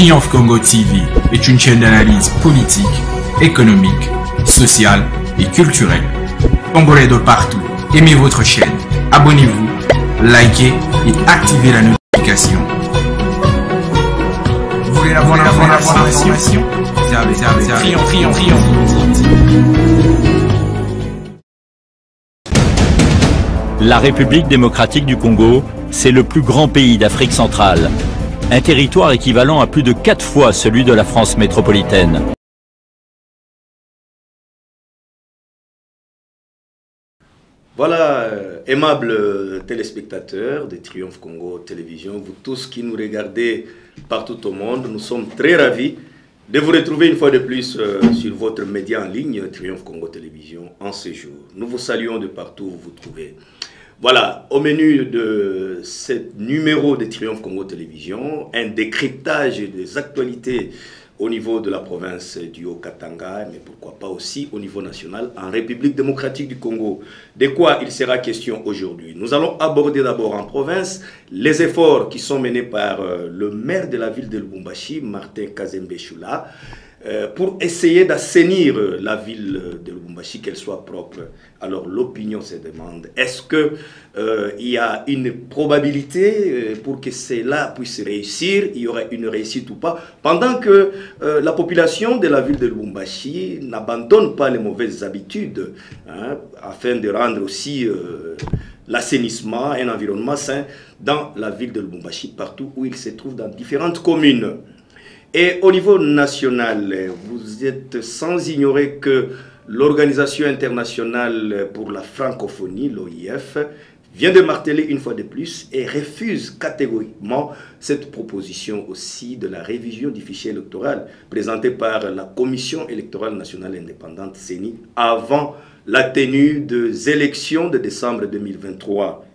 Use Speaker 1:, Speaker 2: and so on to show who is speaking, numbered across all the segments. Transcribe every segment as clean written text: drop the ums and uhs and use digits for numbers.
Speaker 1: Triomphe Congo TV est une chaîne d'analyse politique, économique, sociale et culturelle. Congolais de partout, aimez votre chaîne, abonnez-vous, likez et activez la notification. Vous voulez avoir l'information? Triomphe TV.
Speaker 2: La République démocratique du Congo, c'est le plus grand pays d'Afrique centrale. Un territoire équivalent à plus de 4 fois celui de la France métropolitaine.
Speaker 3: Voilà, aimables téléspectateurs de Triomphe Congo Télévision, vous tous qui nous regardez partout au monde, nous sommes très ravis de vous retrouver une fois de plus sur votre média en ligne, Triomphe Congo Télévision, en ce jour. Nous vous saluons de partout où vous vous trouvez. Voilà, au menu de ce numéro de Triomphe Congo Télévision, un décryptage des actualités au niveau de la province du Haut-Katanga, mais pourquoi pas aussi au niveau national, en République démocratique du Congo. De quoi il sera question aujourd'hui? Nous allons aborder d'abord en province les efforts qui sont menés par le maire de la ville de Lubumbashi, Martin Kazembe Choula, pour essayer d'assainir la ville de Lubumbashi, qu'elle soit propre. Alors l'opinion se demande, est-ce qu'il y a une probabilité pour que cela puisse réussir, il y aurait une réussite ou pas, pendant que la population de la ville de Lubumbashi n'abandonne pas les mauvaises habitudes, hein, afin de rendre aussi l'assainissement, un environnement sain dans la ville de Lubumbashi, partout où il se trouve dans différentes communes. Et au niveau national, vous êtes sans ignorer que l'Organisation internationale pour la francophonie, l'OIF, vient de marteler une fois de plus et refuse catégoriquement cette proposition aussi de la révision du fichier électoral présentée par la Commission électorale nationale indépendante CENI avant la tenue des élections de décembre 2023.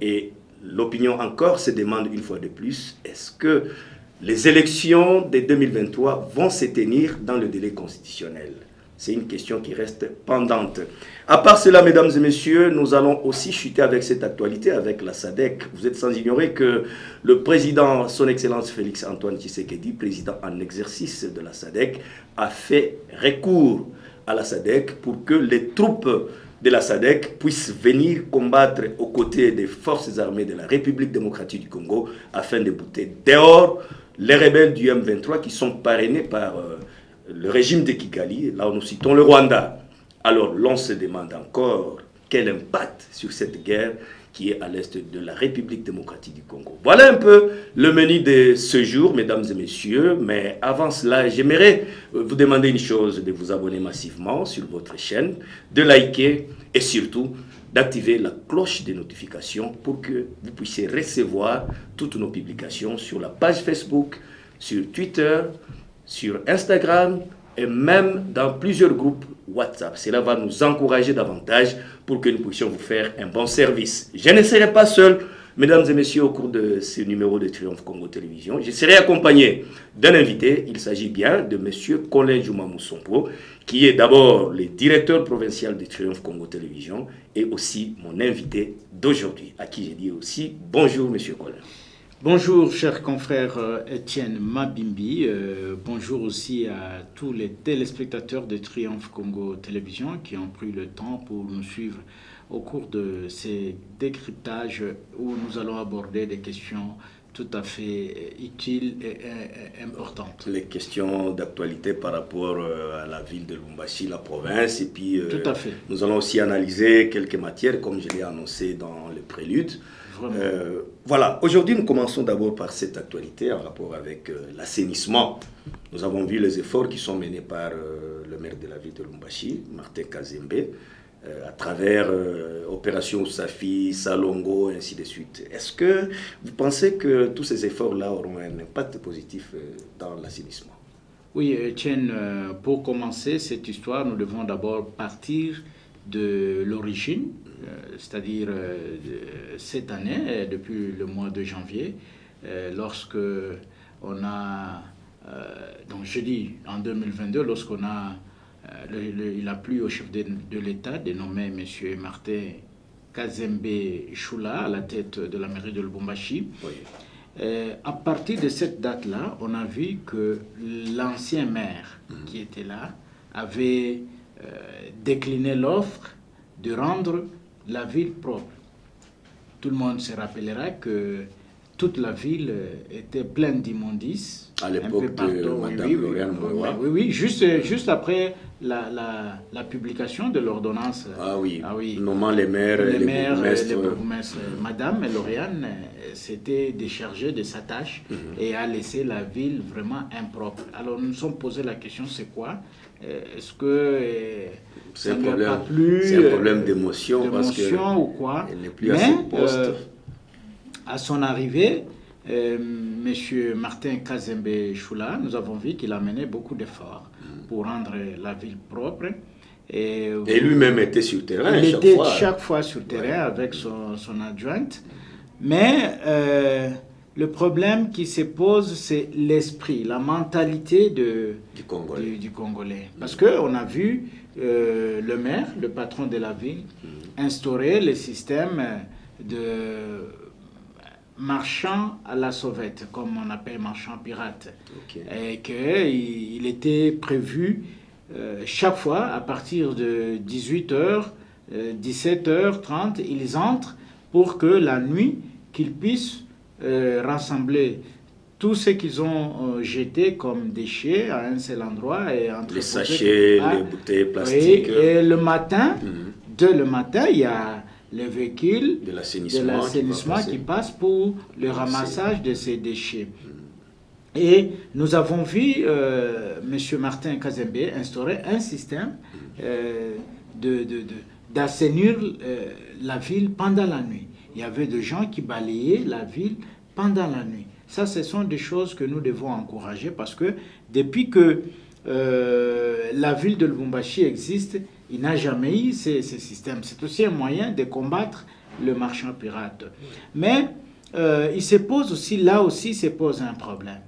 Speaker 3: Et l'opinion encore se demande une fois de plus, est-ce que les élections de 2023 vont se tenir dans le délai constitutionnel? C'est une question qui reste pendante. À part cela, mesdames et messieurs, nous allons aussi chuter avec cette actualité, avec la SADC. Vous êtes sans ignorer que le président, son Excellence Félix Antoine Tshisekedi, président en exercice de la SADC, a fait recours à la SADC pour que les troupes de la SADC puissent venir combattre aux côtés des forces armées de la République démocratique du Congo afin de bouter dehors les rebelles du M23 qui sont parrainés par le régime de Kigali, là où nous citons le Rwanda. Alors l'on se demande encore quel impact sur cette guerre qui est à l'est de la République démocratique du Congo. Voilà un peu le menu de ce jour, mesdames et messieurs. Mais avant cela, j'aimerais vous demander une chose, de vous abonner massivement sur votre chaîne, de liker et surtout d'activer la cloche des notifications pour que vous puissiez recevoir toutes nos publications sur la page Facebook, sur Twitter, sur Instagram et même dans plusieurs groupes WhatsApp. Cela va nous encourager davantage pour que nous puissions vous faire un bon service. Je ne serai pas seul, mesdames et messieurs, au cours de ce numéro de Triomphe Congo Télévision. Je serai accompagné d'un invité. Il s'agit bien de M. Colin Juma Moussompo, qui est d'abord le directeur provincial de Triomphe Congo Télévision et aussi mon invité d'aujourd'hui, à qui j'ai dit aussi bonjour, M. Colin.
Speaker 4: Bonjour, cher confrère Étienne Mabimbi. Bonjour aussi à tous les téléspectateurs de Triomphe Congo Télévision qui ont pris le temps pour nous suivre au cours de ces décryptages où nous allons aborder des questions tout à fait utiles et importantes.
Speaker 3: Les questions d'actualité par rapport à la ville de Lubumbashi, la province, et puis
Speaker 4: tout à fait.
Speaker 3: Nous allons aussi analyser quelques matières comme je l'ai annoncé dans le prélude. Voilà, aujourd'hui nous commençons d'abord par cette actualité en rapport avec l'assainissement. Nous avons vu les efforts qui sont menés par le maire de la ville de Lubumbashi, Martin Kazembe, à travers Opération Safi, Salongo, et ainsi de suite. Est-ce que vous pensez que tous ces efforts-là auront un impact positif dans l'assainissement?
Speaker 4: Oui, Etienne, pour commencer cette histoire, nous devons d'abord partir de l'origine, c'est-à-dire cette année, depuis le mois de janvier, lorsque on a, donc je dis en 2022, lorsqu'on a, il a plu au chef de l'État de nommer M. Martin Kazembe Choula à la tête de la mairie de Lubumbashi.
Speaker 3: Oui.
Speaker 4: À partir de cette date-là, on a vu que l'ancien maire qui était là avait décliné l'offre de rendre la ville propre. Tout le monde se rappellera que toute la ville était pleine d'immondices.
Speaker 3: À l'époque de Mme Lauriane Mouewa.
Speaker 4: Oui, juste après la publication de l'ordonnance.
Speaker 3: Ah oui, nommant les maires et les bourgmestres.
Speaker 4: Madame Lauriane s'était déchargée de sa tâche et a laissé la ville vraiment impropre. Alors nous nous sommes posé la question, c'est quoi? Est-ce que
Speaker 3: c'est un problème d'émotion parce que
Speaker 4: ou quoi?
Speaker 3: Elle n'est plus à son poste.
Speaker 4: À son arrivée, M. Martin Kazembe Choula, nous avons vu qu'il a mené beaucoup d'efforts pour rendre la ville propre. Et
Speaker 3: lui-même était sur le terrain
Speaker 4: il était chaque fois sur le terrain avec son adjointe. Mais le problème qui se pose, c'est l'esprit, la mentalité du Congolais. Parce qu'on a vu le maire, le patron de la ville, instaurer le système de marchand à la sauvette, comme on appelle marchand pirate. Et qu'il était prévu chaque fois, à partir de 18h, 17h30, ils entrent pour que la nuit, qu'ils puissent rassembler tout ce qu'ils ont jeté comme déchets à un seul endroit. Et
Speaker 3: les sachets, les bouteilles plastiques.
Speaker 4: Et le matin, dès le matin, il y a les véhicules
Speaker 3: de l'assainissement
Speaker 4: qui passent pour le ramassage de ces déchets. Et nous avons vu M. Martin Kazembe instaurer un système d'assainir la ville pendant la nuit. Il y avait des gens qui balayaient la ville pendant la nuit. Ça, ce sont des choses que nous devons encourager parce que depuis que la ville de Lubumbashi existe, il n'a jamais eu ces systèmes. C'est aussi un moyen de combattre le marchand pirate. Mais il se pose aussi, là aussi, se pose un problème.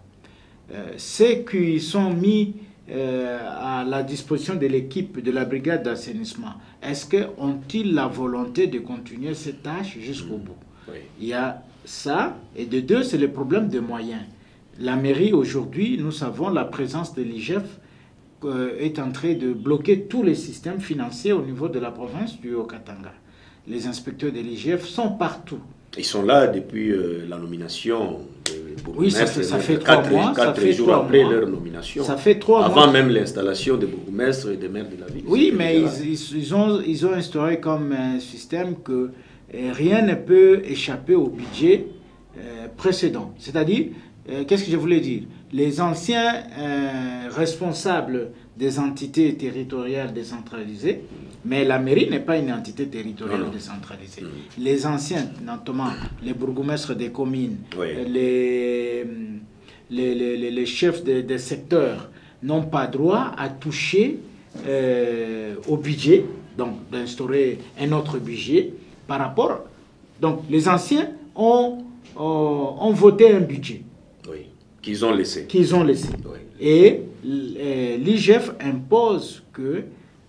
Speaker 4: Ceux qui sont mis à la disposition de l'équipe de la brigade d'assainissement, est-ce qu'ont-ils la volonté de continuer cette tâche jusqu'au bout? Il y a ça, et de deux, c'est le problème des moyens. La mairie, aujourd'hui, nous savons, la présence de l'IGF est en train de bloquer tous les systèmes financiers au niveau de la province du Haut-Katanga. Les inspecteurs de l'IGF sont partout.
Speaker 3: Ils sont là depuis la nomination de bourgmestres.
Speaker 4: Oui, ça fait 3 mois.
Speaker 3: 4 jours après leur nomination.
Speaker 4: Ça fait 3 mois.
Speaker 3: Avant même l'installation des bourgmestres et des maires de la ville.
Speaker 4: Oui, mais ils ont instauré comme un système que rien ne peut échapper au budget précédent. C'est-à-dire, qu'est-ce que je voulais dire? Les anciens responsables des entités territoriales décentralisées, mais la mairie n'est pas une entité territoriale décentralisée. Les anciens, notamment les bourgmestres des communes, les chefs des secteurs, n'ont pas droit à toucher au budget, donc d'instaurer un autre budget par rapport. Donc les anciens ont voté un budget.
Speaker 3: Qu'ils ont laissé.
Speaker 4: Et l'IGF impose que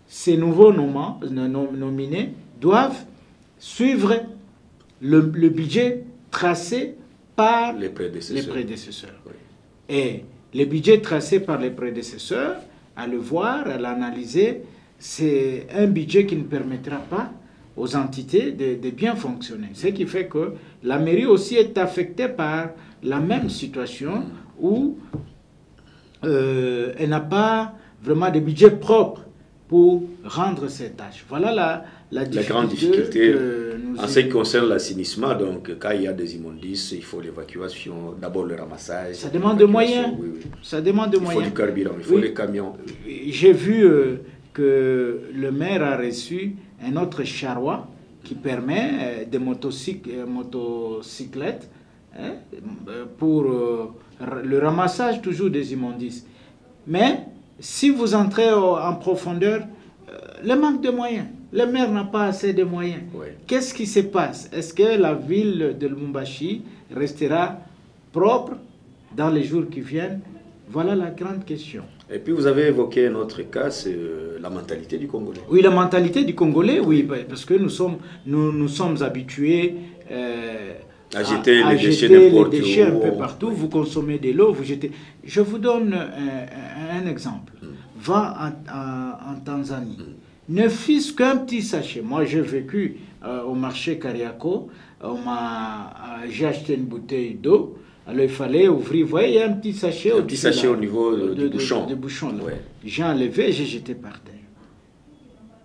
Speaker 4: ces nouveaux nominés doivent suivre le budget tracé par les prédécesseurs. Et le budget tracé par les prédécesseurs, à le voir, à l'analyser, c'est un budget qui ne permettra pas aux entités de bien fonctionner. Ce qui fait que la mairie aussi est affectée par la même situation où elle n'a pas vraiment de budget propre pour rendre ses tâches. Voilà la
Speaker 3: grande difficulté en ce qui concerne l'assainissement. Donc, quand il y a des immondices, il faut l'évacuation, d'abord le ramassage.
Speaker 4: Ça demande de moyens. Ça demande de moyens.
Speaker 3: Il faut du carburant, il faut les camions.
Speaker 4: J'ai vu que le maire a reçu un autre charroi qui permet des motocyclettes pour le ramassage toujours des immondices. Mais si vous entrez en profondeur, le manque de moyens. Le maire n'a pas assez de moyens. Qu'est-ce qui se passe? Est-ce que la ville de Lubumbashi restera propre dans les jours qui viennent? Voilà la grande question.
Speaker 3: Et puis vous avez évoqué un autre cas, c'est la mentalité du Congolais.
Speaker 4: Oui, la mentalité du Congolais, oui, parce que nous sommes habitués
Speaker 3: à jeter les déchets
Speaker 4: un peu partout, vous consommez de l'eau, vous jetez. Je vous donne un exemple. Va en Tanzanie. Ne fût-ce qu'un petit sachet. Moi, j'ai vécu au marché Kariako. J'ai acheté une bouteille d'eau. Alors, il fallait ouvrir. Vous voyez, il y a un petit sachet.
Speaker 3: Un petit sachet au niveau du bouchon.
Speaker 4: De bouchon là.
Speaker 3: Ouais.
Speaker 4: J'ai enlevé et j'ai jeté par terre.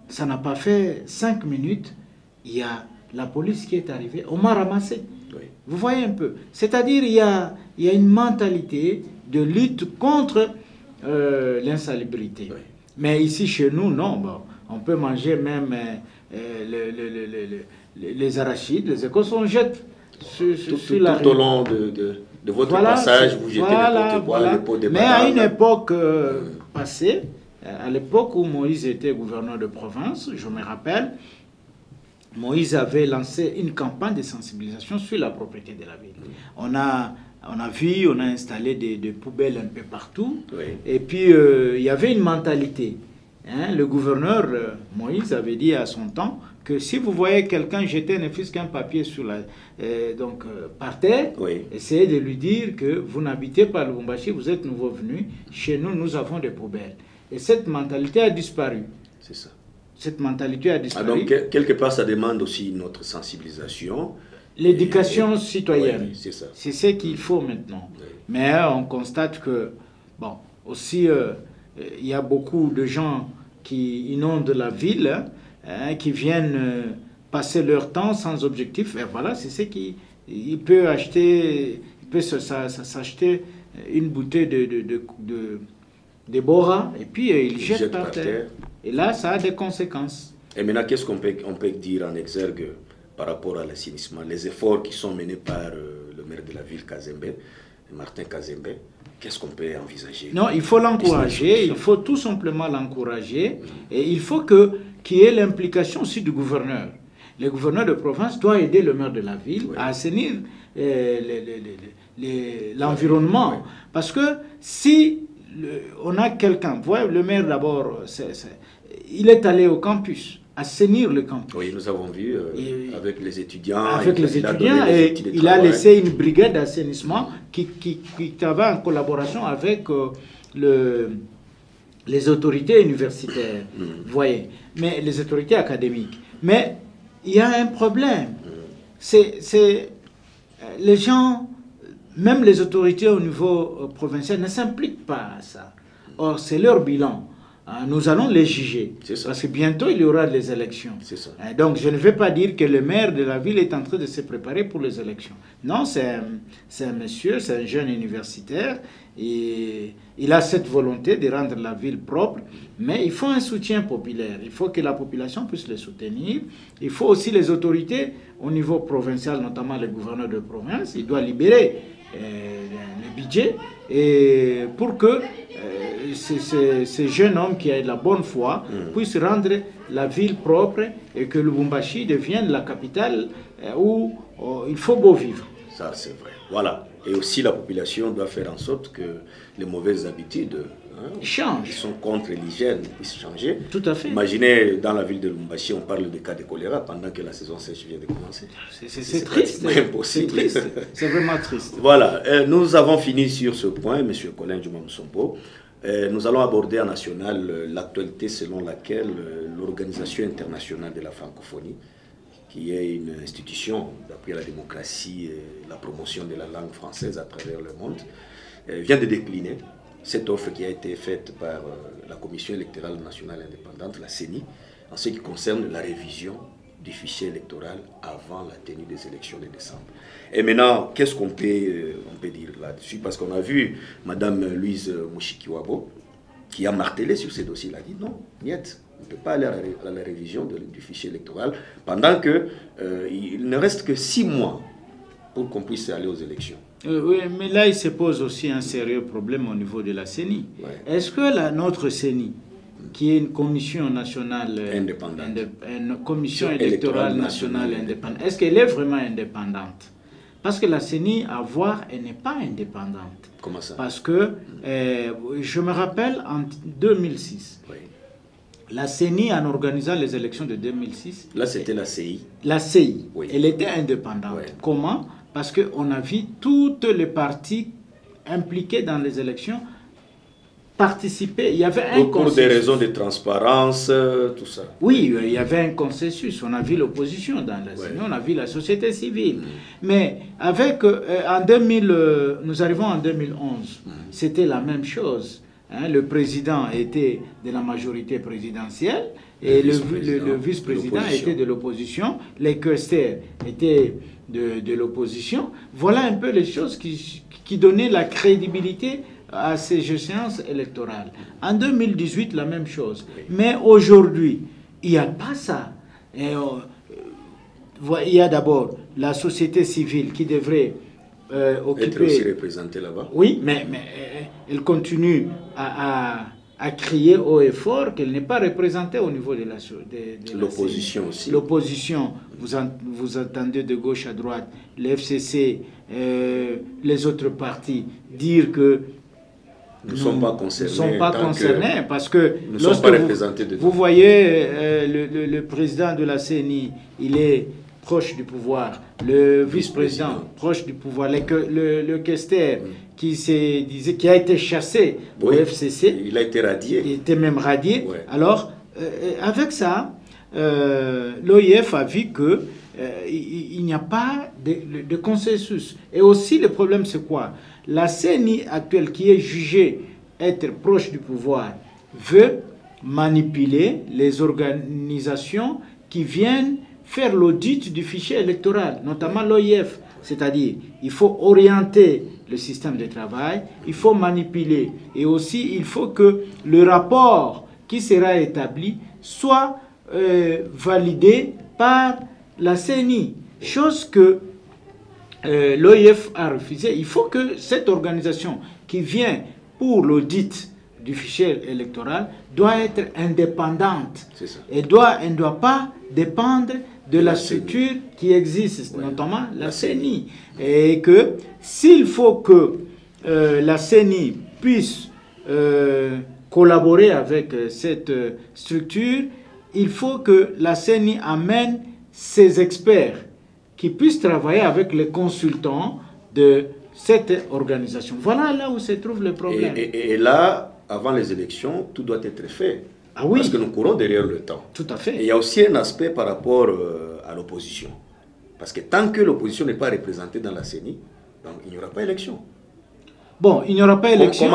Speaker 4: Ça n'a pas fait 5 minutes. Il y a la police qui est arrivée. On m'a ramassé.
Speaker 3: Oui.
Speaker 4: Vous voyez un peu. C'est-à-dire, il y a une mentalité de lutte contre l'insalubrité. Oui. Mais ici, chez nous, non. Bon, on peut manger même les arachides, les écossais, on jette sur la
Speaker 3: tout au long de votre passage, vous jetez n'importe quoi, les pots de
Speaker 4: Mais à une époque passée, à l'époque où Moïse était gouverneur de province, je me rappelle, Moïse avait lancé une campagne de sensibilisation sur la propriété de la ville. On a installé des poubelles un peu partout. Oui. Et puis, il y avait une mentalité. Hein, le gouverneur Moïse avait dit à son temps que si vous voyez quelqu'un jeter ne fût-ce qu'un papier sur par terre, oui. Essayez de lui dire que vous n'habitez pas le Lubumbashi, vous êtes nouveau venu. Chez nous, nous avons des poubelles. Et cette mentalité a disparu.
Speaker 3: C'est ça.
Speaker 4: Cette mentalité a disparu.
Speaker 3: Donc, quelque part, ça demande aussi notre sensibilisation.
Speaker 4: L'éducation citoyenne.
Speaker 3: Oui, c'est ça.
Speaker 4: C'est ce qu'il faut maintenant. Oui. Mais on constate que, bon, aussi, il y a beaucoup de gens qui inondent la ville, hein, qui viennent passer leur temps sans objectif. Et voilà, c'est ce qu'il peut acheter, il peut s'acheter une bouteille de Bora et puis il jette par terre. Et là, ça a des conséquences.
Speaker 3: Et maintenant, qu'est-ce qu'on peut dire en exergue par rapport à l'assainissement? Les efforts qui sont menés par le maire de la ville, Kazembe, Martin Kazembe, qu'est-ce qu'on peut envisager?
Speaker 4: Non, il faut l'encourager, il faut tout simplement l'encourager, et il faut qu'il y ait l'implication aussi du gouverneur. Le gouverneur de province doit aider le maire de la ville à assainir l'environnement. Oui. Parce que si on a quelqu'un, vous voyez, le maire d'abord, il est allé au campus, assainir le campus.
Speaker 3: Oui, nous avons vu avec les étudiants.
Speaker 4: Avec les étudiants, et il a laissé une brigade d'assainissement qui travaille en collaboration avec les autorités universitaires, vous voyez, mais les autorités académiques. Mais il y a un problème. C'est les gens, même les autorités au niveau provincial, ne s'impliquent pas à ça. Or, c'est leur bilan. Nous allons les juger. Parce que bientôt, il y aura des élections. Donc, je ne vais pas dire que le maire de la ville est en train de se préparer pour les élections. Non, c'est un monsieur, c'est un jeune universitaire. Et il a cette volonté de rendre la ville propre. Mais il faut un soutien populaire. Il faut que la population puisse le soutenir. Il faut aussi les autorités au niveau provincial, notamment le gouverneur de province. Il doit libérer le budget et pour que ces jeunes hommes qui ont de la bonne foi puissent rendre la ville propre et que le Lubumbashi devienne la capitale où il faut beau vivre.
Speaker 3: Ça, c'est vrai. Voilà. Et aussi, la population doit faire en sorte que les mauvaises habitudes qui sont contre l'hygiène puissent changer.
Speaker 4: Tout à fait.
Speaker 3: Imaginez, dans la ville de Lubumbashi, on parle de cas de choléra pendant que la saison sèche vient de commencer.
Speaker 4: C'est triste.
Speaker 3: C'est impossible.
Speaker 4: C'est vraiment triste.
Speaker 3: Voilà. Nous avons fini sur ce point, M. Colin Djouma-Moussompo. Nous allons aborder en national l'actualité selon laquelle l'Organisation internationale de la francophonie, qui est une institution d'appui à la démocratie et la promotion de la langue française à travers le monde, vient de décliner cette offre qui a été faite par la Commission électorale nationale indépendante, la CENI, en ce qui concerne la révision du fichier électoral avant la tenue des élections de décembre. Et maintenant, qu'est-ce qu'on peut dire là-dessus? Parce qu'on a vu Mme Louise Mushikiwabo, qui a martelé sur ces dossiers, elle a dit non, niet. On ne peut pas aller à la révision du fichier électoral pendant qu'il ne reste que 6 mois pour qu'on puisse aller aux élections.
Speaker 4: Oui, mais là, il se pose aussi un sérieux problème au niveau de la CENI. Ouais. Est-ce que notre CENI, qui est une commission nationale
Speaker 3: indépendante,
Speaker 4: une commission électorale nationale indépendante, est-ce qu'elle est vraiment indépendante? Parce que la CENI, à voir, elle n'est pas indépendante.
Speaker 3: Comment ça?
Speaker 4: Parce que, je me rappelle, en 2006, oui. La CENI, en organisant les élections de 2006...
Speaker 3: Là, c'était la CI.
Speaker 4: La CI, oui. Elle était indépendante. Oui. Comment? parce qu'on a vu toutes les partis impliqués dans les élections participer. Il y avait un
Speaker 3: pour des raisons de transparence, tout ça.
Speaker 4: Oui, il y avait un consensus. On a vu l'opposition dans la CENI, on a vu la société civile. Mais avec, nous arrivons en 2011, c'était la même chose. Hein, le président était de la majorité présidentielle et le vice-président était de l'opposition. Les questeurs étaient de l'opposition. Voilà un peu les choses qui donnaient la crédibilité à ces échéances électorales. En 2018, la même chose. Mais aujourd'hui, il n'y a pas ça. Et, il y a d'abord la société civile qui devrait occuper...
Speaker 3: Être aussi représentée là-bas.
Speaker 4: Oui, mais elle continue à crier haut et fort qu'elle n'est pas représentée au niveau de
Speaker 3: l'opposition aussi.
Speaker 4: L'opposition, vous entendez de gauche à droite, le FCC, les autres partis dire que
Speaker 3: nous ne sommes pas
Speaker 4: concernés parce que
Speaker 3: nous sommes pas représentés dedans.
Speaker 4: Vous voyez le président de la CENI, il est proche du pouvoir, le vice-président proche du pouvoir, le questeur qui a été chassé au FCC,
Speaker 3: il a été radié.
Speaker 4: Il était même radié. Ouais. Alors, avec ça, l'OIF a vu que il n'y a pas de consensus. Et aussi, le problème, c'est quoi? La CENI actuelle, qui est jugée être proche du pouvoir, veut manipuler les organisations qui viennent faire l'audit du fichier électoral, notamment l'OIF. C'est-à-dire, il faut orienter le système de travail, il faut manipuler. Et aussi, il faut que le rapport qui sera établi soit validé par la CENI. Chose que l'OIF a refusé. Il faut que cette organisation qui vient pour l'audit du fichier électoral doit être indépendante. Et elle ne doit pas dépendre de la structure qui existe, notamment la CENI. Et que s'il faut que la CENI puisse collaborer avec cette structure, il faut que la CENI amène ses experts qui puissent travailler avec les consultants de cette organisation. Voilà là où se trouve le problème.
Speaker 3: Et là, avant les élections, tout doit être fait.
Speaker 4: Ah oui.
Speaker 3: Parce que nous courons derrière le temps.
Speaker 4: Tout à fait.
Speaker 3: Et il y a aussi un aspect par rapport à l'opposition. Parce que tant que l'opposition n'est pas représentée dans la CENI, donc il n'y aura pas élection.
Speaker 4: Bon, il n'y aura pas élection.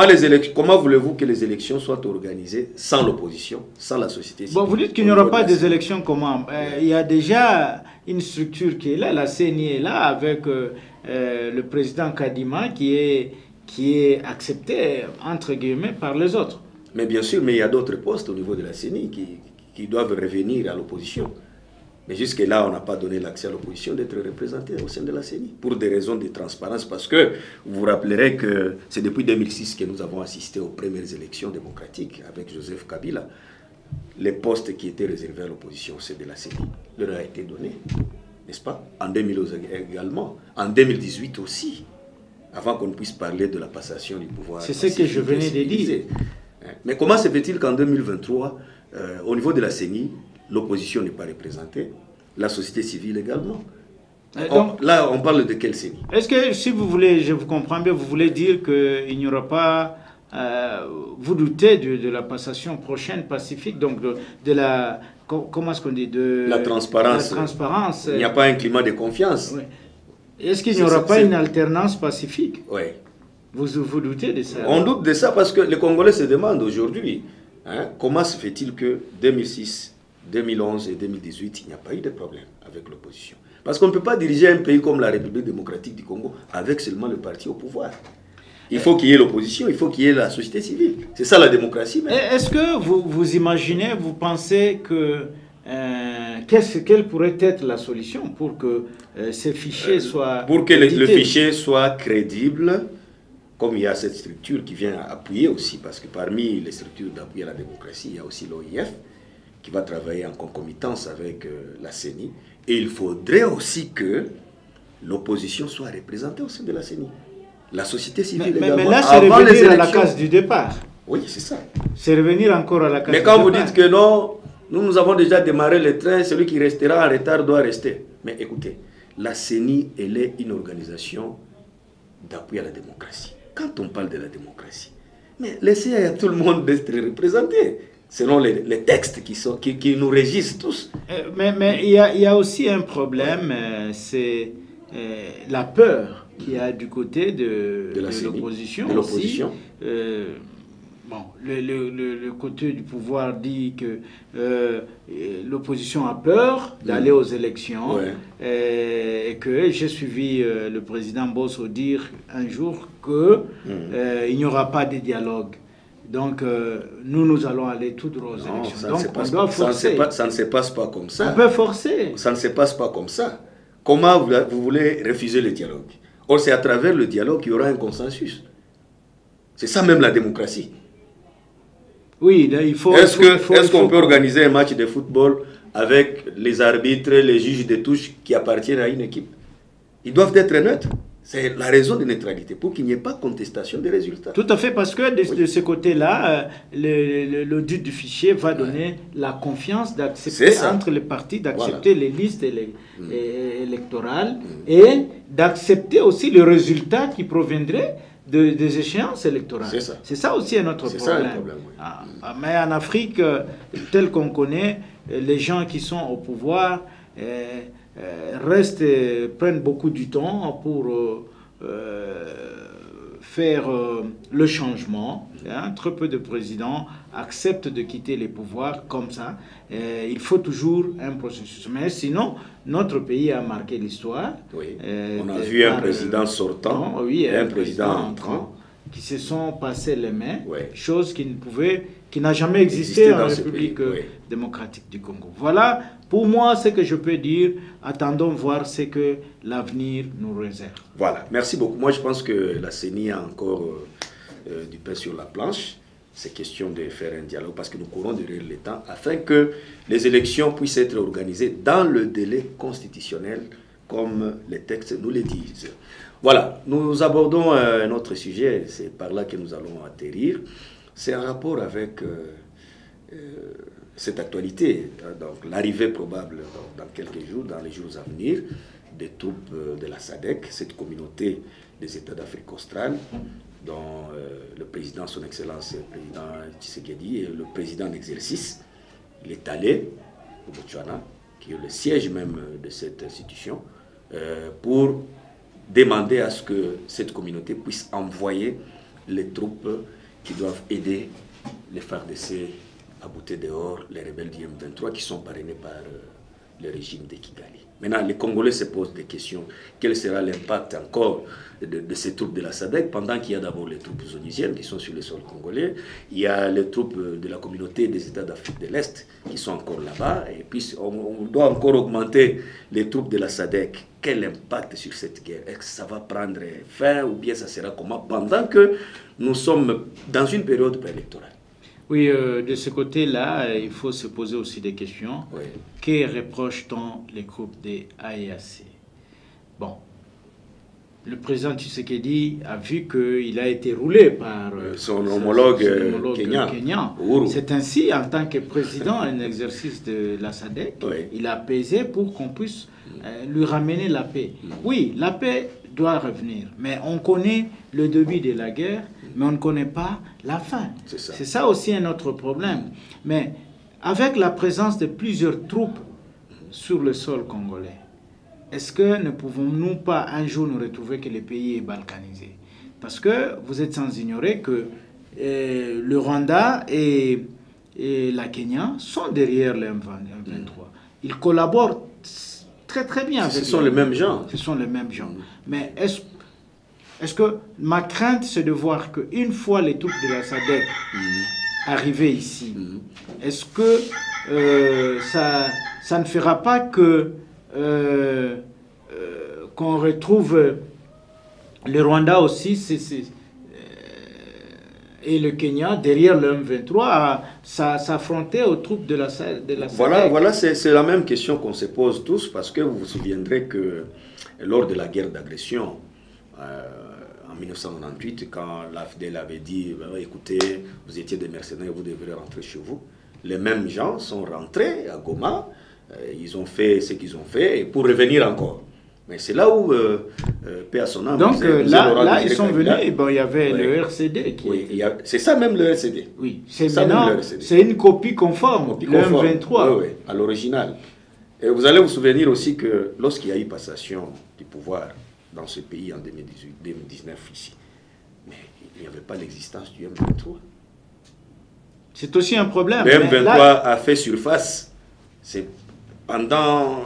Speaker 3: Comment voulez-vous que les élections soient organisées sans l'opposition, sans la société civile?
Speaker 4: Bon, vous dites qu'il n'y aura pas des élections comment? Il y a déjà une structure qui est là, la CENI est là, avec le président Kadima qui est accepté, entre guillemets, par les autres.
Speaker 3: Mais bien sûr, mais il y a d'autres postes au niveau de la CENI qui doivent revenir à l'opposition. Mais jusque-là, on n'a pas donné l'accès à l'opposition d'être représentée au sein de la CENI, pour des raisons de transparence, parce que vous vous rappellerez que c'est depuis 2006 que nous avons assisté aux premières élections démocratiques avec Joseph Kabila. Les postes qui étaient réservés à l'opposition au sein de la CENI leur a été donné, n'est-ce pas? En 2011 également, en 2018 aussi, avant qu'on puisse parler de la passation du pouvoir.
Speaker 4: C'est ce que je venais de dire.
Speaker 3: Mais comment se fait-il qu'en 2023, au niveau de la CENI, l'opposition n'est pas représentée, la société civile également? Donc, là, on parle de quelle CENI?
Speaker 4: Est-ce que, si vous voulez, je vous comprends bien, vous voulez dire qu'il n'y aura pas... vous doutez de la passation prochaine pacifique, donc de la... Comment est-ce qu'on dit? De
Speaker 3: la transparence.
Speaker 4: La transparence.
Speaker 3: Il n'y a pas un climat de confiance.
Speaker 4: Oui. Est-ce qu'il n'y aura pas une alternance pacifique?
Speaker 3: Oui.
Speaker 4: Vous doutez de ça?
Speaker 3: On doute de ça parce que les Congolais se demandent aujourd'hui, hein, comment se fait-il que 2006, 2011 et 2018, il n'y a pas eu de problème avec l'opposition? Parce qu'on ne peut pas diriger un pays comme la République démocratique du Congo avec seulement le parti au pouvoir. Il faut qu'il y ait l'opposition, il faut qu'il y ait la société civile. C'est ça la démocratie.
Speaker 4: Est-ce que vous imaginez, vous pensez que quelle pourrait être la solution pour que ces fichiers soient...
Speaker 3: Pour que le fichier soit crédible, comme il y a cette structure qui vient appuyer aussi, parce que parmi les structures d'appui à la démocratie, il y a aussi l'OIF, qui va travailler en concomitance avec la CENI. Et il faudrait aussi que l'opposition soit représentée au sein de la CENI. La société civile également.
Speaker 4: Mais là, c'est revenir à la case du départ.
Speaker 3: Oui, c'est ça.
Speaker 4: C'est revenir encore à la case du
Speaker 3: Mais
Speaker 4: départ.
Speaker 3: quand vous dites que non, nous avons déjà démarré le train, celui qui restera en retard doit rester. Mais écoutez, la CENI, elle est une organisation d'appui à la démocratie. Quand on parle de la démocratie, mais laissez à tout le monde d'être représenté, selon les textes qui nous régissent tous.
Speaker 4: Mais il y a aussi un problème, c'est la peur qu'il y a du côté de l'opposition.
Speaker 3: De l'opposition.
Speaker 4: Bon, le côté du pouvoir dit que l'opposition a peur d'aller aux élections, et que j'ai suivi le président Bosso dire un jour qu'il n'y aura pas de dialogue. Donc, nous allons aller tout droit aux élections. Donc, on doit forcer.
Speaker 3: Ça ne se passe pas comme ça.
Speaker 4: On peut forcer.
Speaker 3: Ça ne se passe pas comme ça. Comment vous voulez refuser le dialogue? Or, c'est à travers le dialogue qu'il y aura un consensus. C'est ça même la démocratie.
Speaker 4: Oui, il faut...
Speaker 3: Est-ce qu'on peut organiser un match de football avec les arbitres, les juges de touche qui appartiennent à une équipe? Ils doivent être neutres. C'est la raison de neutralité, pour qu'il n'y ait pas contestation des résultats.
Speaker 4: Tout à fait, parce que de ce côté-là, l'audit du fichier va donner la confiance d'accepter entre les partis, d'accepter les listes électorales et d'accepter aussi le résultat qui proviendrait des échéances électorales. C'est ça aussi notre problème.
Speaker 3: Ça, le problème,
Speaker 4: mais en Afrique, tel qu'on connaît, les gens qui sont au pouvoir prennent beaucoup du temps pour faire le changement. Très peu de présidents acceptent de quitter les pouvoirs comme ça. Il faut toujours un processus. Mais sinon, notre pays a marqué l'histoire.
Speaker 3: Oui. On a vu un président sortant et un président entrant
Speaker 4: qui se sont passés les mains, chose qui n'a jamais existé en République démocratique du Congo. Voilà, pour moi, ce que je peux dire. Attendons voir ce que l'avenir nous réserve.
Speaker 3: Voilà, merci beaucoup. Moi, je pense que la CENI a encore du pain sur la planche. C'est question de faire un dialogue parce que nous courons derrière le temps afin que les élections puissent être organisées dans le délai constitutionnel comme les textes nous le disent. Voilà, nous abordons un autre sujet, c'est par là que nous allons atterrir. C'est en rapport avec cette actualité, donc l'arrivée probable dans quelques jours, dans les jours à venir, des troupes de la SADC, cette communauté des États d'Afrique australe, dont le président, son Excellence, le président Tshisekedi, et le président en exercice, il est allé au Botswana, qui est le siège même de cette institution, pour demander à ce que cette communauté puisse envoyer les troupes qui doivent aider les FARDC à bouter dehors les rebelles du M23 qui sont parrainés par le régime de Kigali. Maintenant, les Congolais se posent des questions. Quel sera l'impact encore de ces troupes de la SADC pendant qu'il y a d'abord les troupes onusiennes qui sont sur le sol congolais, il y a les troupes de la communauté des États d'Afrique de l'Est qui sont encore là-bas, et puis on doit encore augmenter les troupes de la SADC. Quel impact sur cette guerre? Est-ce que ça va prendre fin ou bien ça sera comment pendant que nous sommes dans une période préélectorale?
Speaker 4: Oui, de ce côté-là, il faut se poser aussi des questions.
Speaker 3: Oui.
Speaker 4: Que reproche-t-on les groupes des AEAC? Bon, le président Tshisekedi a vu qu'il a été roulé par
Speaker 3: son homologue kenyan.
Speaker 4: C'est ainsi, en tant que président en exercice de la SADC, il a pesé pour qu'on puisse lui ramener la paix. Oui, la paix doit revenir, mais on connaît le début de la guerre, mais on ne connaît pas la fin. C'est ça aussi un autre problème. Mais avec la présence de plusieurs troupes sur le sol congolais, est-ce que ne pouvons-nous pas un jour nous retrouver que le pays est balkanisé? Parce que vous êtes sans ignorer que le Rwanda et la Kenya sont derrière le M23. Ils collaborent très très bien.
Speaker 3: Ce sont les mêmes gens.
Speaker 4: Ce sont les mêmes gens. Mais est-ce que ma crainte, c'est de voir qu'une fois les troupes de la SADC arrivées ici, est-ce que ça ne fera pas que qu'on retrouve le Rwanda aussi et le Kenya derrière le M23 à s'affronter aux troupes de la SADC?
Speaker 3: Voilà, c'est la même question qu'on se pose tous, parce que vous vous souviendrez que lors de la guerre d'agression en 1998, quand l'AFDEL avait dit écoutez, vous étiez des mercenaires, vous devrez rentrer chez vous, les mêmes gens sont rentrés à Goma, ils ont fait ce qu'ils ont fait, et pour revenir encore. Mais c'est là où, paix à son âme.
Speaker 4: Donc là, ils sont venus, et bon, il y avait le RCD qui...
Speaker 3: Oui, c'est ça même le RCD.
Speaker 4: Oui, c'est une copie conforme, le M23.
Speaker 3: Oui, à l'original. Et vous allez vous souvenir aussi que lorsqu'il y a eu passation du pouvoir dans ce pays en 2019 ici, mais il n'y avait pas l'existence du M23.
Speaker 4: C'est aussi un problème.
Speaker 3: Le M23 a fait surface. C'est pendant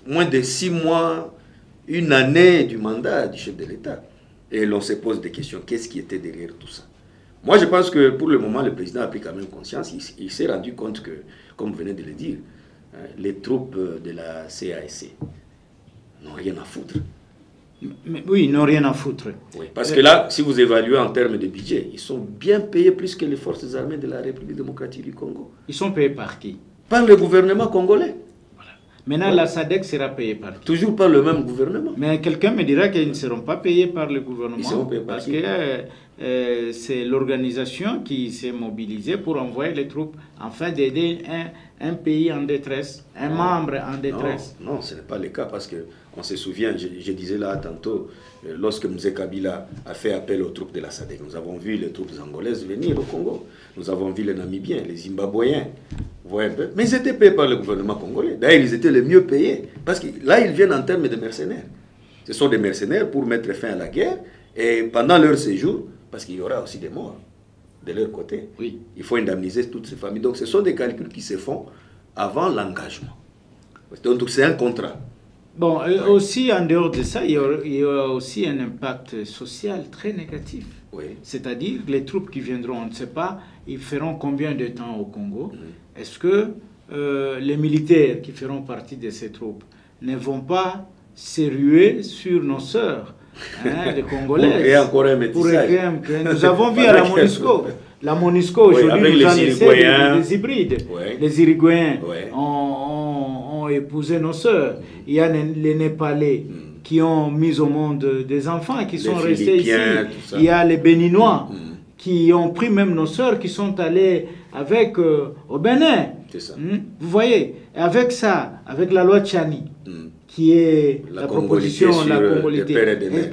Speaker 3: moins de 6 mois, une année du mandat du chef de l'État. Et l'on se pose des questions. Qu'est-ce qui était derrière tout ça? Moi, je pense que pour le moment, le président a pris quand même conscience. Il s'est rendu compte que, comme vous venez de le dire, les troupes de la CASC n'ont rien à foutre.
Speaker 4: Mais oui, ils n'ont rien à foutre.
Speaker 3: Oui, parce que là, si vous évaluez en termes de budget, ils sont bien payés plus que les forces armées de la République démocratique du Congo.
Speaker 4: Ils sont payés par qui?
Speaker 3: Par le gouvernement congolais.
Speaker 4: Voilà. Maintenant, la SADC sera payée par qui?
Speaker 3: Toujours par le même gouvernement.
Speaker 4: Mais quelqu'un me dira qu'ils ne seront pas payés par le gouvernement.
Speaker 3: Ils seront payés par
Speaker 4: parce
Speaker 3: qui?
Speaker 4: Que c'est l'organisation qui s'est mobilisée pour envoyer les troupes afin d'aider un pays en détresse, un membre en détresse.
Speaker 3: Non, ce n'est pas le cas parce que on se souvient, je disais là tantôt, lorsque Mzee Kabila a fait appel aux troupes de la SADC, nous avons vu les troupes angolaises venir au Congo. Nous avons vu les Namibiens, les Zimbabwéens. Vous voyez un peu. Mais ils étaient payés par le gouvernement congolais. D'ailleurs, ils étaient les mieux payés. Parce que là, ils viennent en termes de mercenaires. Ce sont des mercenaires pour mettre fin à la guerre. Et pendant leur séjour, parce qu'il y aura aussi des morts de leur côté.
Speaker 4: Oui. Il
Speaker 3: faut indemniser toutes ces familles. Donc, ce sont des calculs qui se font avant l'engagement. Donc, c'est un contrat.
Speaker 4: Bon, aussi, en dehors de ça, il y aura aussi un impact social très négatif.
Speaker 3: Oui.
Speaker 4: C'est-à-dire, les troupes qui viendront, on ne sait pas, ils feront combien de temps au Congo. Est-ce que les militaires qui feront partie de ces troupes ne vont pas se ruer sur nos sœurs, les Congolaises,
Speaker 3: pour créer encore un métissage.
Speaker 4: Nous avons vu à la MONUSCO. La MONUSCO aujourd'hui nous a laissé des hybrides.
Speaker 3: Oui.
Speaker 4: Les Uruguayens
Speaker 3: Oui.
Speaker 4: ont épousé nos sœurs. Il y a les Népalais qui ont mis au monde des enfants qui sont restés ici. Il y a les Béninois qui ont pris même nos sœurs qui sont allées avec au Bénin.
Speaker 3: C'est ça.
Speaker 4: Vous voyez, avec ça, avec la loi Tchani, qui est la proposition, la congolité.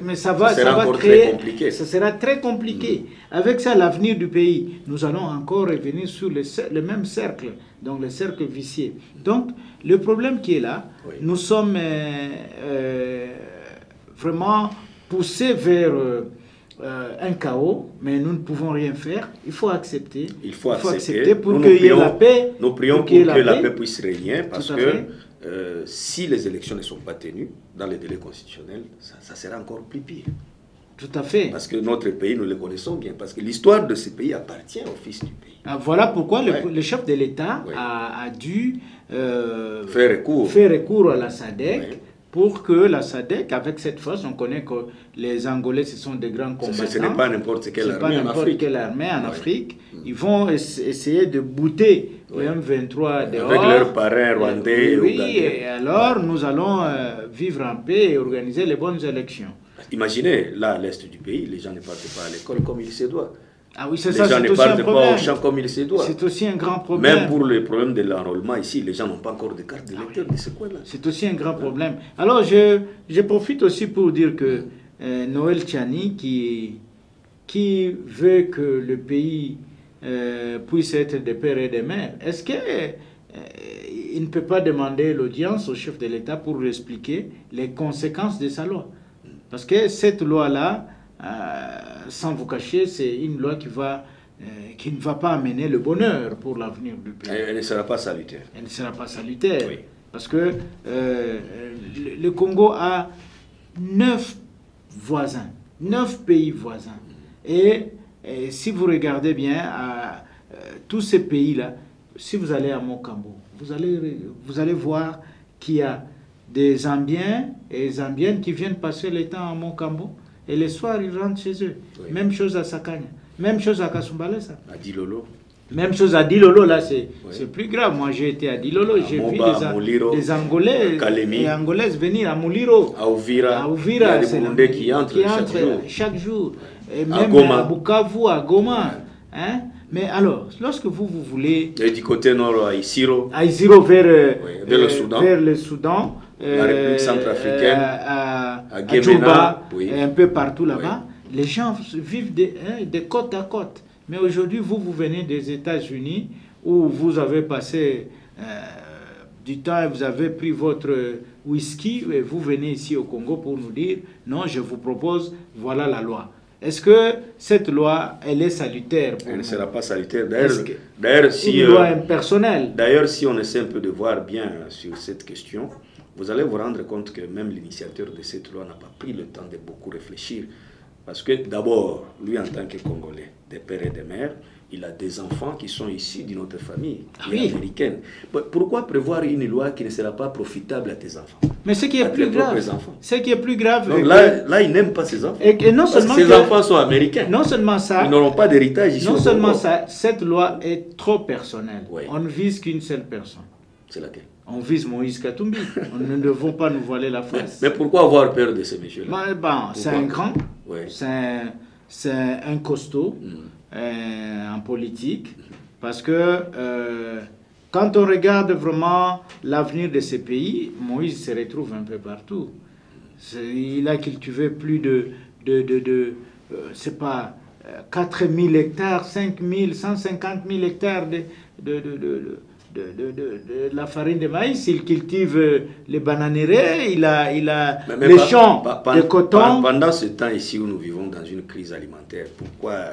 Speaker 4: Mais ça sera très compliqué. Avec ça, l'avenir du pays, nous allons encore revenir sur le même cercle, donc le cercle vicieux. Donc, le problème qui est là, nous sommes vraiment poussés vers un chaos, mais nous ne pouvons rien faire. Il faut accepter.
Speaker 3: Il faut accepter
Speaker 4: pour qu'il y ait la paix.
Speaker 3: Nous prions pour que la paix puisse régner, parce que si les élections ne sont pas tenues dans les délais constitutionnels, ça sera encore plus pire.
Speaker 4: Tout à fait.
Speaker 3: Parce que notre pays, nous le connaissons bien, parce que l'histoire de ce pays appartient au fils du pays.
Speaker 4: Voilà pourquoi le chef de l'État a dû
Speaker 3: faire
Speaker 4: recours à la SADC. Pour que la SADC, avec cette force, on connaît que les Angolais, ce sont des grands combattants.
Speaker 3: Ce n'est pas n'importe quelle armée en Afrique.
Speaker 4: Afrique. Ils vont essayer de bouter le M23 dehors.
Speaker 3: Avec leurs parrains rwandais.
Speaker 4: Oui, et alors nous allons vivre en paix et organiser les bonnes élections.
Speaker 3: Imaginez, là, à l'est du pays, les gens ne partent pas à l'école comme il se doit.
Speaker 4: Ah oui, c'est
Speaker 3: ça, c'est aussi un problème. Les gens ne partent pas au champ comme il se doit.
Speaker 4: C'est aussi un grand problème.
Speaker 3: Même pour le problème de l'enrôlement ici, les gens n'ont pas encore de carte d'électeur de ce coin-là.
Speaker 4: C'est aussi un grand problème. Alors, je profite aussi pour dire que Noël Tchani, qui veut que le pays puisse être des pères et des mères, est-ce qu'il ne peut pas demander l'audience au chef de l'État pour lui expliquer les conséquences de sa loi? Parce que cette loi-là, sans vous cacher, c'est une loi qui ne va pas amener le bonheur pour l'avenir du pays.
Speaker 3: Elle ne sera pas salutaire.
Speaker 4: Elle ne sera pas salutaire.
Speaker 3: Oui.
Speaker 4: Parce que le Congo a 9 voisins, 9 pays voisins. Et si vous regardez bien, tous ces pays-là, si vous allez à Mokambo, vous allez voir qu'il y a des Zambiens et Zambiennes qui viennent passer le temps à Mokambo. Et le soir, ils rentrent chez eux. Oui. Même chose à Sakanya. Même chose à Kasumbalesa.
Speaker 3: À Dilolo.
Speaker 4: Même chose à Dilolo, là, c'est plus grave. Moi, j'ai été à Dilolo, j'ai vu des Angolais et Angolaises venir à Mouliro.
Speaker 3: À Ouvira.
Speaker 4: Il y a
Speaker 3: des Burundais qui entrent
Speaker 4: chaque jour. Et même à Bukavu, à Goma. Hein? Mais alors, lorsque vous voulez...
Speaker 3: Et du côté nord, à Isiro.
Speaker 4: À Isiro, vers
Speaker 3: le Soudan.
Speaker 4: Vers le Soudan.
Speaker 3: la République centrafricaine,
Speaker 4: à
Speaker 3: Guémena,
Speaker 4: Djouba,
Speaker 3: oui.
Speaker 4: et un peu partout là-bas. Oui. Les gens vivent de côte à côte. Mais aujourd'hui, vous venez des États-Unis où vous avez passé du temps et vous avez pris votre whisky et vous venez ici au Congo pour nous dire non, je vous propose, voilà la loi. Est-ce que cette loi, elle est salutaire pour
Speaker 3: Elle ne
Speaker 4: nous?
Speaker 3: sera pas salutaire.
Speaker 4: D'ailleurs, si, une loi impersonnelle.
Speaker 3: D'ailleurs, si on essaie un peu de voir bien sur cette question, vous allez vous rendre compte que même l'initiateur de cette loi n'a pas pris le temps de beaucoup réfléchir. Parce que d'abord, lui en tant que Congolais, des pères et des mères, il a des enfants qui sont issus d'une autre famille, américaine. Pourquoi prévoir une loi qui ne sera pas profitable à tes enfants?
Speaker 4: Mais ce qui est plus grave,
Speaker 3: donc là, il n'aime pas ses enfants.
Speaker 4: Et non
Speaker 3: parce
Speaker 4: seulement
Speaker 3: que ses enfants sont américains.
Speaker 4: Non seulement ça,
Speaker 3: ils n'auront pas d'héritage ici.
Speaker 4: Non seulement ça, cette loi est trop personnelle.
Speaker 3: Oui.
Speaker 4: On ne vise qu'une seule personne.
Speaker 3: C'est laquelle?
Speaker 4: On vise Moïse Katumbi. On ne devons pas nous voiler la face.
Speaker 3: Mais pourquoi avoir peur de ces messieurs-là?
Speaker 4: Bon, c'est un grand,
Speaker 3: oui.
Speaker 4: c'est un costaud en politique, parce que quand on regarde vraiment l'avenir de ces pays, Moïse se retrouve un peu partout. Il a cultivé plus de c'est pas 4000 hectares, 5000, 150 000 hectares de la farine de maïs. Il cultive les bananeraies, il a les champs de coton.
Speaker 3: Pendant ce temps ici où nous vivons dans une crise alimentaire, pourquoi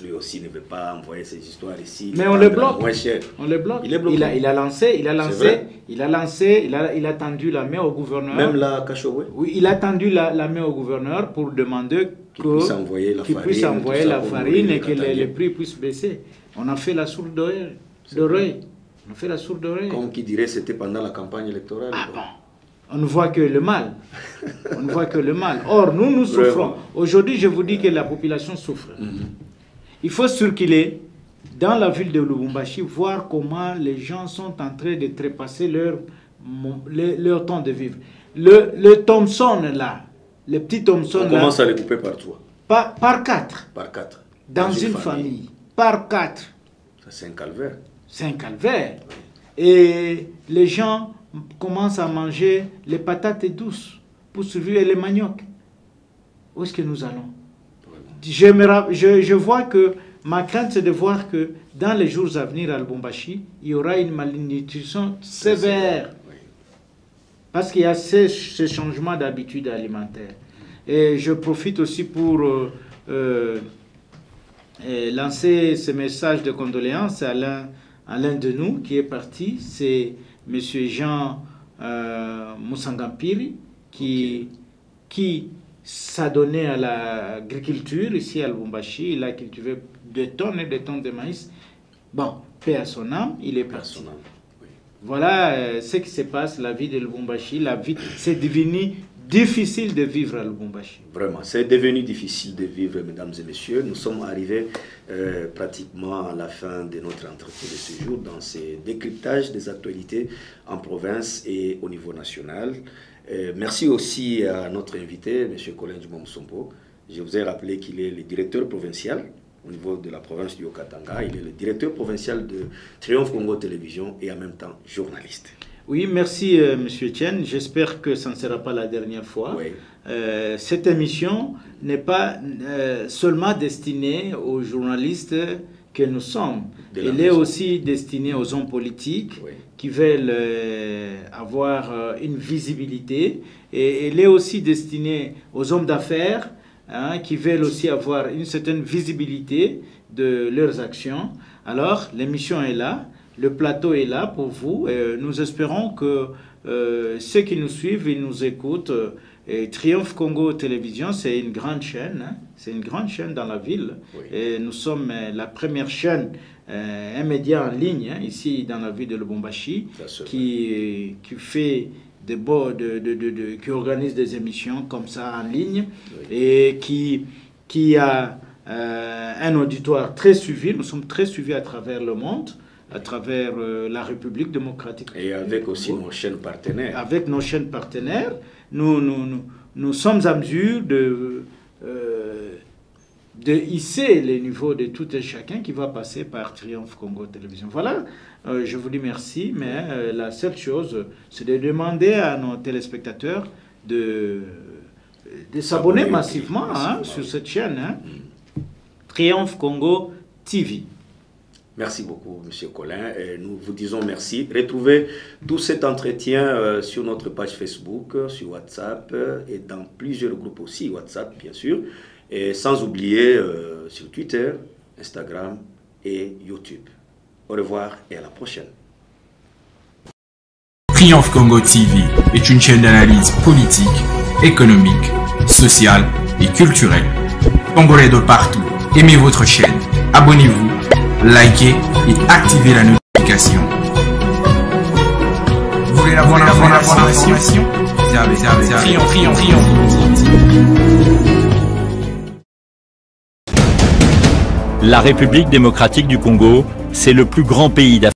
Speaker 3: lui aussi ne veut pas envoyer ces histoires ici?
Speaker 4: Mais on le bloque.
Speaker 3: On le bloque.
Speaker 4: Il a tendu la main au gouverneur.
Speaker 3: Même la Kachobwe?
Speaker 4: Oui, il a tendu la main au gouverneur pour demander qu'il puisse envoyer la farine et que les prix puissent baisser. On a fait la sourde oreille. On a fait la sourde oreille.
Speaker 3: Comme qui dirait, c'était pendant la campagne électorale.
Speaker 4: Ah bon. On ne voit que le mal. On ne voit que le mal. Or, nous souffrons. Aujourd'hui, je vous dis que la population souffre. Il faut circuler dans la ville de Lubumbashi, voir comment les gens sont en train de trépasser leur temps de vivre. Le Thompson, là, le petit Thompson,
Speaker 3: on commence à les couper par trois.
Speaker 4: Par quatre.
Speaker 3: Par quatre.
Speaker 4: Dans une famille. Par quatre.
Speaker 3: Ça, c'est un calvaire.
Speaker 4: C'est un calvaire. Et les gens commencent à manger les patates douces pour survivre, et les maniocs. Où est-ce que nous allons? Je vois que ma crainte, c'est de voir que dans les jours à venir à Lubumbashi, il y aura une malnutrition sévère. Parce qu'il y a ce changement d'habitude alimentaire. Et je profite aussi pour lancer ce message de condoléances à l'un de nous qui est parti. C'est M. Jean Moussangampiri qui s'adonnait à l'agriculture ici à Lubumbashi. Il a cultivé des tonnes et des tonnes de maïs. Bon, paix à son âme, il est parti. Voilà ce qui se passe, la vie de Lubumbashi. C'est devenu difficile de vivre à Lubumbashi.
Speaker 3: Vraiment, c'est devenu difficile de vivre, mesdames et messieurs. Nous sommes arrivés pratiquement à la fin de notre entretien de ce jour dans ce décryptage des actualités en province et au niveau national. Merci aussi à notre invité, M. Colin Djumomsombo. Je vous ai rappelé qu'il est le directeur provincial au niveau de la province du Haut-Katanga. Il est le directeur provincial de Triomphe Congo Télévision et en même temps journaliste.
Speaker 4: Oui, merci M. Etienne. J'espère que ça ne sera pas la dernière fois.
Speaker 3: Oui.
Speaker 4: Cette émission n'est pas seulement destinée aux journalistes que nous sommes. Elle est aussi destinée aux hommes politiques qui veulent avoir une visibilité. Et elle est aussi destinée aux hommes d'affaires qui veulent aussi avoir une certaine visibilité de leurs actions. Alors, l'émission est là. Le plateau est là pour vous. Nous espérons que ceux qui nous suivent, ils nous écoutent. Triomphe Congo Télévision, c'est une grande chaîne. C'est une grande chaîne dans la ville. Et nous sommes la première chaîne, un média en ligne, ici dans la ville de Lubumbashi, qui fait qui organise des émissions comme ça en ligne et qui a un auditoire très suivi. Nous sommes très suivis à travers le monde, à travers la République démocratique.
Speaker 3: Et avec aussi nos chaînes partenaires.
Speaker 4: Avec nos chaînes partenaires, nous sommes en mesure de hisser les niveaux de tout et chacun qui va passer par Triomphe Congo Télévision. Voilà, je vous dis merci, mais la seule chose, c'est de demander à nos téléspectateurs de s'abonner massivement sur cette chaîne, Triomphe Congo TV.
Speaker 3: Merci beaucoup, M. Colin. Et nous vous disons merci. Retrouvez tout cet entretien sur notre page Facebook, sur WhatsApp et dans plusieurs groupes aussi, WhatsApp bien sûr. Et sans oublier sur Twitter, Instagram et YouTube. Au revoir et à la prochaine.
Speaker 1: Triomphe Congo TV est une chaîne d'analyse politique, économique, sociale et culturelle. Congolais de partout, aimez votre chaîne, abonnez-vous, likez et activez la notification. Vous voulez la bonne information?
Speaker 2: La République démocratique du Congo, c'est le plus grand pays d'Afrique.